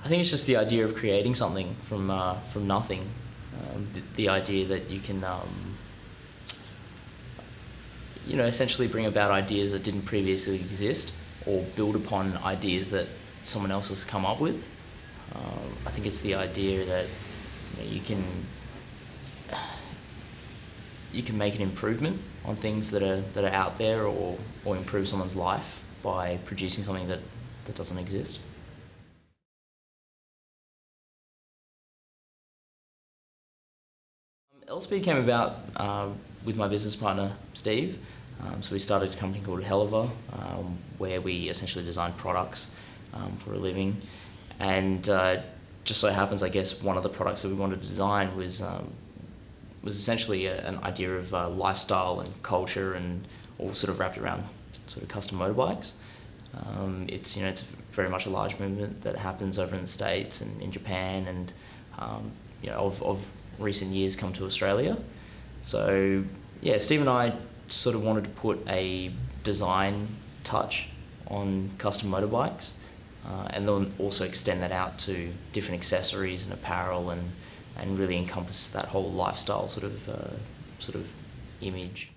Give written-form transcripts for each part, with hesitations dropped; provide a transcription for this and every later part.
I think it's just the idea of creating something from nothing. The idea that you can, essentially bring about ideas that didn't previously exist, or build upon ideas that someone else has come up with. I think it's the idea that you can make an improvement on things that are out there, or improve someone's life by producing something that doesn't exist. LSP came about with my business partner Steve. So we started a company called Helliver, where we essentially design products for a living. And just so happens, I guess, one of the products that we wanted to design was essentially an idea of lifestyle and culture, and all sort of wrapped around sort of custom motorbikes. It's very much a large movement that happens over in the States and in Japan, and of recent years come to Australia. So yeah, Steve and I sort of wanted to put a design touch on custom motorbikes, and then also extend that out to different accessories and apparel, and really encompass that whole lifestyle sort of image.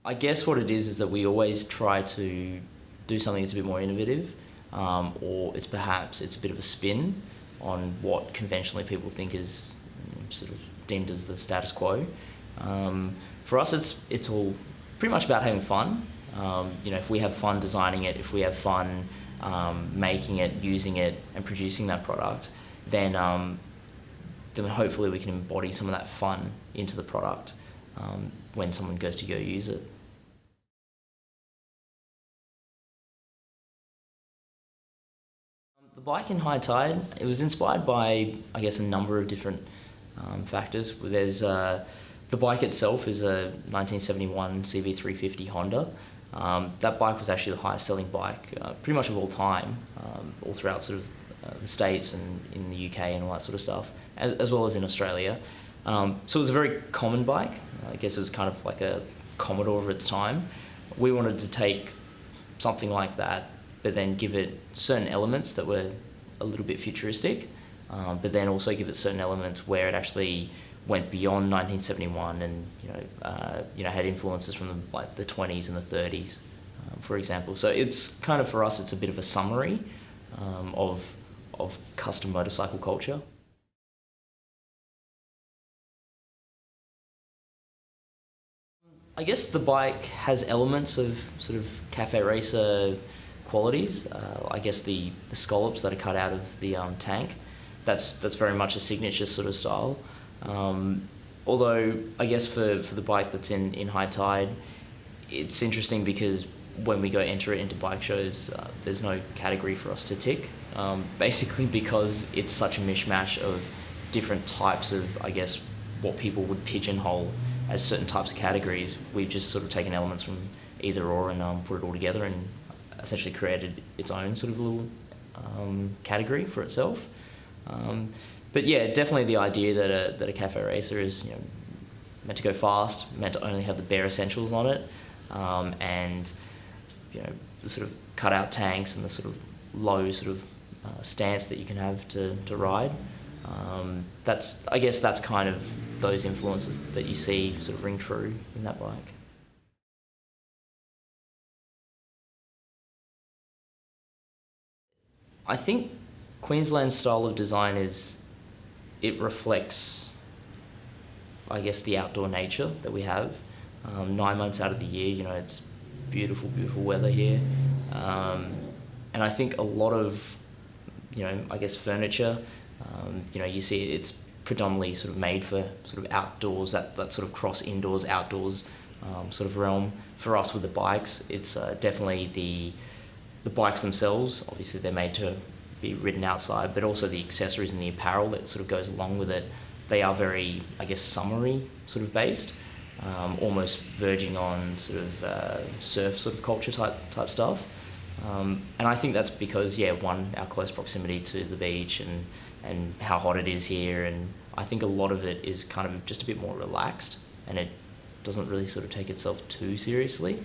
I guess what it is that we always try to do something that's a bit more innovative, or it's a bit of a spin on what conventionally people think is sort of deemed as the status quo. For us, it's all pretty much about having fun. If we have fun designing it, if we have fun making it, using it, and producing that product, then hopefully we can embody some of that fun into the product when someone goes to go use it. The bike in Hightide, it was inspired by, I guess, a number of different factors. There's the bike itself is a 1971 CV350 Honda. That bike was actually the highest selling bike pretty much of all time, all throughout sort of the States and in the UK and all that sort of stuff, as well as in Australia. So it was a very common bike. I guess it was kind of like a Commodore of its time. We wanted to take something like that, but then give it certain elements that were a little bit futuristic, but then also give it certain elements where it actually went beyond 1971, and had influences from the 20s and the 30s, for example. So it's kind of, for us, it's a bit of a summary of custom motorcycle culture. I guess the bike has elements of sort of cafe racer qualities. I guess the scallops that are cut out of the tank, that's very much a signature sort of style. Although I guess for the bike that's in Hightide, it's interesting because when we go enter it into bike shows, there's no category for us to tick, basically because it's such a mishmash of different types of, I guess, what people would pigeonhole as certain types of categories. We've just sort of taken elements from either or and put it all together and essentially created its own sort of little category for itself. But yeah, definitely the idea that a cafe racer is meant to go fast, meant to only have the bare essentials on it, and the sort of cut out tanks and the sort of low sort of stance that you can have to ride. I guess that's kind of those influences that you see sort of ring true in that bike. I think Queensland's style of design it reflects, I guess, the outdoor nature that we have. 9 months out of the year, it's beautiful, beautiful weather here. And I think a lot of, I guess, furniture, you see it's predominantly sort of made for sort of outdoors, that sort of cross indoors, outdoors sort of realm. For us with the bikes, it's definitely the bikes themselves. Obviously they're made to be ridden outside, but also the accessories and the apparel that sort of goes along with it. They are very, I guess, summery sort of based, almost verging on sort of surf sort of culture type stuff. And I think that's because, one, our close proximity to the beach and how hot it is here, and I think a lot of it is kind of just a bit more relaxed, and it doesn't really sort of take itself too seriously.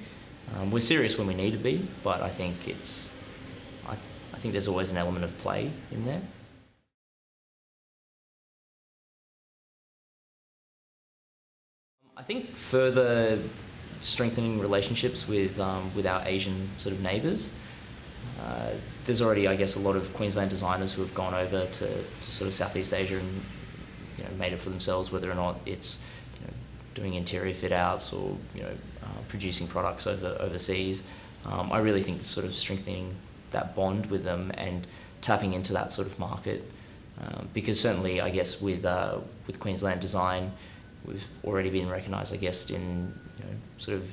We're serious when we need to be, but I think I think there's always an element of play in there. I think further strengthening relationships with our Asian sort of neighbours. There's already, I guess, a lot of Queensland designers who have gone over to sort of Southeast Asia and made it for themselves, whether or not it's doing interior fit outs or producing products overseas. I really think sort of strengthening that bond with them and tapping into that sort of market, because certainly, I guess, with Queensland design, we've already been recognised, I guess, in sort of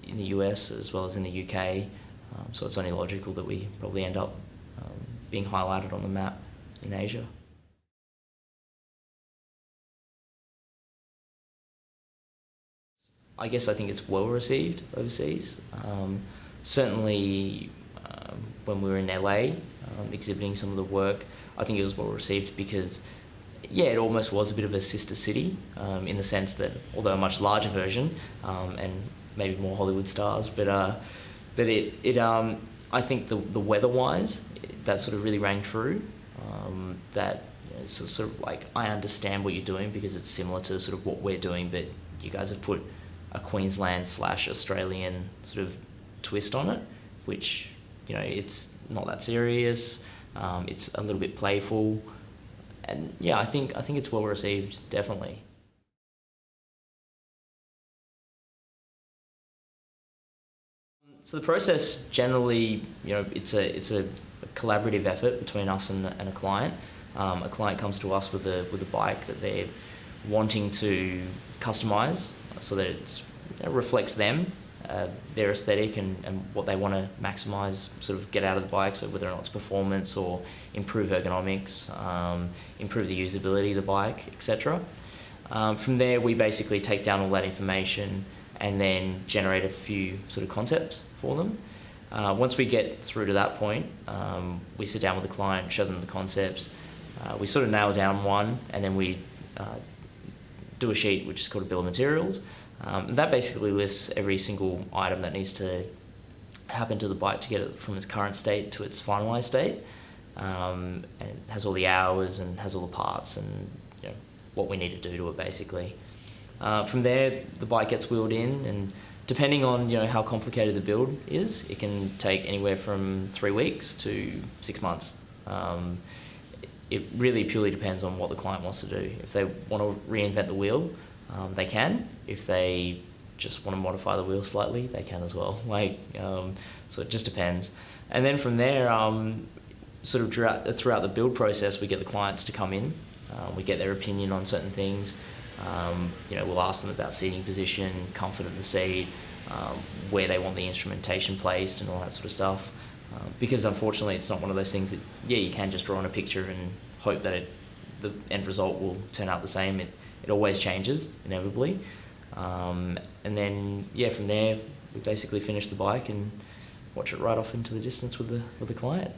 in the US as well as in the UK. So it's only logical that we probably end up being highlighted on the map in Asia. I guess I think it's well received overseas. Certainly, when we were in LA exhibiting some of the work, I think it was well received because, yeah, it almost was a bit of a sister city in the sense that, although a much larger version and maybe more Hollywood stars, but I think the weather-wise, that sort of really rang true. That it's sort of like, I understand what you're doing because it's similar to sort of what we're doing, but you guys have put a Queensland/Australian sort of twist on it, which it's not that serious. It's a little bit playful, and yeah, I think it's well received, definitely. So the process generally, it's a collaborative effort between us and a client. A client comes to us with a bike that they're wanting to customise so that it reflects them, their aesthetic and what they want to maximise, sort of get out of the bike. So whether or not it's performance or improve ergonomics, improve the usability of the bike, etc. From there, we basically take down all that information and then generate a few sort of concepts for them. Once we get through to that point, we sit down with the client, show them the concepts. We sort of nail down one, and then we do a sheet which is called a bill of materials. That basically lists every single item that needs to happen to the bike to get it from its current state to its finalised state. And it has all the hours and has all the parts and what we need to do to it, basically. From there, the bike gets wheeled in, and depending on how complicated the build is, it can take anywhere from 3 weeks to 6 months. It really purely depends on what the client wants to do. If they want to reinvent the wheel, they can. If they just want to modify the wheel slightly, they can as well. So it just depends. And then from there, sort of throughout the build process, we get the clients to come in. We get their opinion on certain things. We'll ask them about seating position, comfort of the seat, where they want the instrumentation placed and all that sort of stuff. Because unfortunately, it's not one of those things that, you can just draw on a picture and hope that the end result will turn out the same. It always changes, inevitably. And then, from there, we basically finish the bike and watch it ride off into the distance with the client.